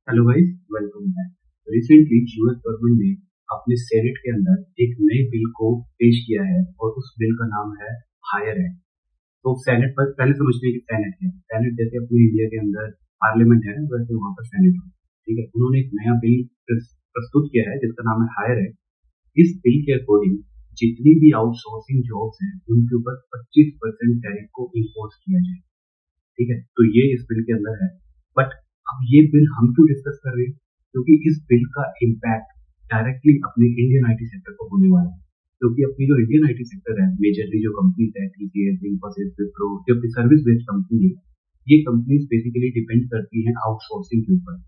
Hello guys, welcome back. Recently US government ने अपने senate के अंदर एक नए बिल को पेश किया है और उस बिल का नाम है हायर एक्ट। तो सेनेट पर पहले समझते हैं कि सेनेट क्या है। सेनेट जैसे अपने इंडिया के अंदर पार्लियामेंट है, वैसे वहां पर सेनेट है। ठीक है, उन्होंने एक नया बिल प्रस्तुत किया है जिसका नाम है हायर एक्ट। इस बिल के अकॉर्डिंग जितनी भी आउटसोर्सिंग जॉब्स हैं उनके ऊपर 25% टैरिफ को इम्पोज किया जाए। ठीक है, तो ये इस बिल के अंदर है। बट अब ये बिल हम क्यों डिस्कस कर रहे हैं? क्योंकि इस बिल का इम्पैक्ट डायरेक्टली अपने इंडियन आईटी सेक्टर को होने वाला है। क्योंकि अपनी जो इंडियन आईटी सेक्टर है, मेजरली जो कंपनीज है, टीसीएस, इंफोसिस, विप्रो, जो अपनी सर्विस बेस्ड कंपनी है, ये कंपनीज बेसिकली डिपेंड करती हैं आउटसोर्सिंग के ऊपर।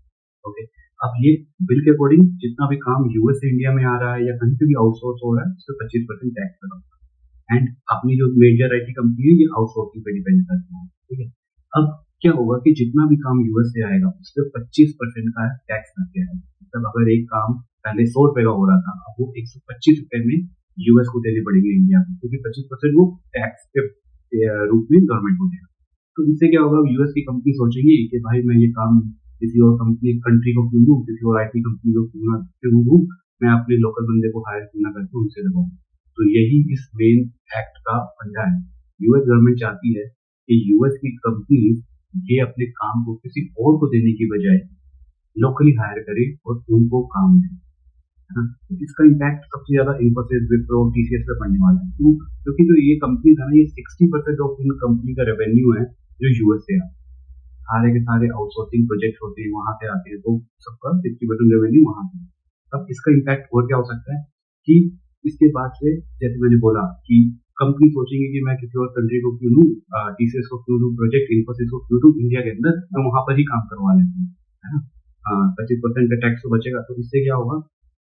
ओके, अब ये बिल के अकॉर्डिंग जितना भी काम यूएस से इंडिया में आ रहा है या कहीं पे भी आउटसोर्स हो रहा है, उस पर 25% टैक्स लगा। एंड अपनी जो मेजर आईटी कंपनी है, ये आउटसोर्सिंग पे डिपेंड करती है। ठीक है, अब क्या होगा कि जितना भी काम यूएस से आएगा उस पर 25% का टैक्स लग गया है। मतलब अगर एक काम पहले 100 रुपए का हो रहा था, अब वो 125 रुपए में यूएस को देने पड़ेंगे इंडिया को, क्योंकि 25% वो टैक्स के रूप में गवर्नमेंट को देगा। तो इससे क्या होगा, यूएस की कंपनी सोचेगी कि भाई मैं ये काम किसी और कंपनी कंट्री को क्यों दूं, किसी और आईटी कंपनी को क्यों दूं, मैं अपने लोकल बंदे को हायर क्यों ना करके उनसे लगाऊं। तो यही इस मेन एक्ट का फंडा है। यूएस गवर्नमेंट चाहती है कि यूएस की कंपनीज ये अपने काम को किसी और को देने की बजाय लोकली हायर करे और उनको काम दे। है ना? तो इसका इम्पैक्ट सबसे ज्यादा इन्फोसिस, विप्रो, टीसीएस पे पड़ने वाला है। क्यों? क्योंकि जो ये कंपनीज है ना, ये 60% ऑफ इन कंपनी का रेवेन्यू है जो यूएस से आता है। सारे के सारे आउटसोर्सिंग प्रोजेक्ट होते हैं वहां से आते हैं, तो सबका 60% रेवेन्यू वहां से। अब इसका इम्पैक्ट और क्या हो सकता है कि इसके बाद से, जैसे मैंने बोला कि कंपनी सोचेंगे कि मैं किसी और कंट्री को क्यों दूं, टीसीएस को क्यों दूं प्रोजेक्ट, इन्फोसिस को क्यों दूं इंडिया के अंदर, मैं वहां पर ही काम करवा लेते हैं। है ना? 25% का टैक्स तो बचेगा, तो इससे क्या होगा,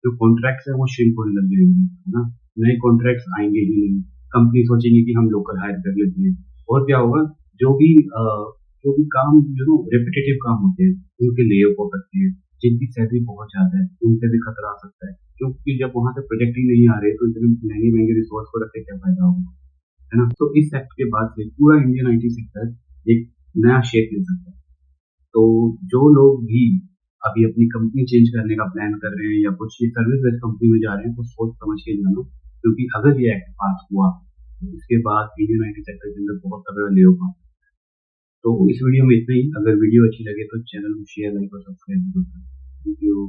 जो कॉन्ट्रैक्ट्स है वो श्रिंक होने लग जाएंगे। है ना? नए कॉन्ट्रैक्ट्स आएंगे ही नहीं। कंपनी सोचेंगे कि हम लोकल हायर कर लेते हैं। और क्या होगा, जो भी जो भी काम रेपिटेटिव काम होते हैं उनके ले ऑफ हो सकते हैं। जिनकी सैलरी बहुत ज्यादा है उनसे भी खतरा आ सकता है, क्योंकि जब वहां से प्रोजेक्ट ही नहीं आ रहे तो इतने महंगे महंगे रिसोर्स को रख के क्या फायदा होगा। है ना? तो इस एक्ट के बाद से पूरा इंडियन आईटी सेक्टर एक नया शेप ले सकता है। तो जो लोग भी अभी अपनी कंपनी चेंज करने का प्लान कर रहे हैं या कुछ सर्विस बेस्ड कंपनी में जा रहे हैं, तो सोच समझ के जाना। क्योंकि अगर ये एक्ट पास हुआ तो इसके बाद इंडियन आईटी सेक्टर के अंदर बहुत तगड़ा ले होगा। तो इस वीडियो में इतना ही। अगर वीडियो अच्छी लगे तो चैनल को शेयर, लाइक और सब्सक्राइब जरूर करें। Thank you.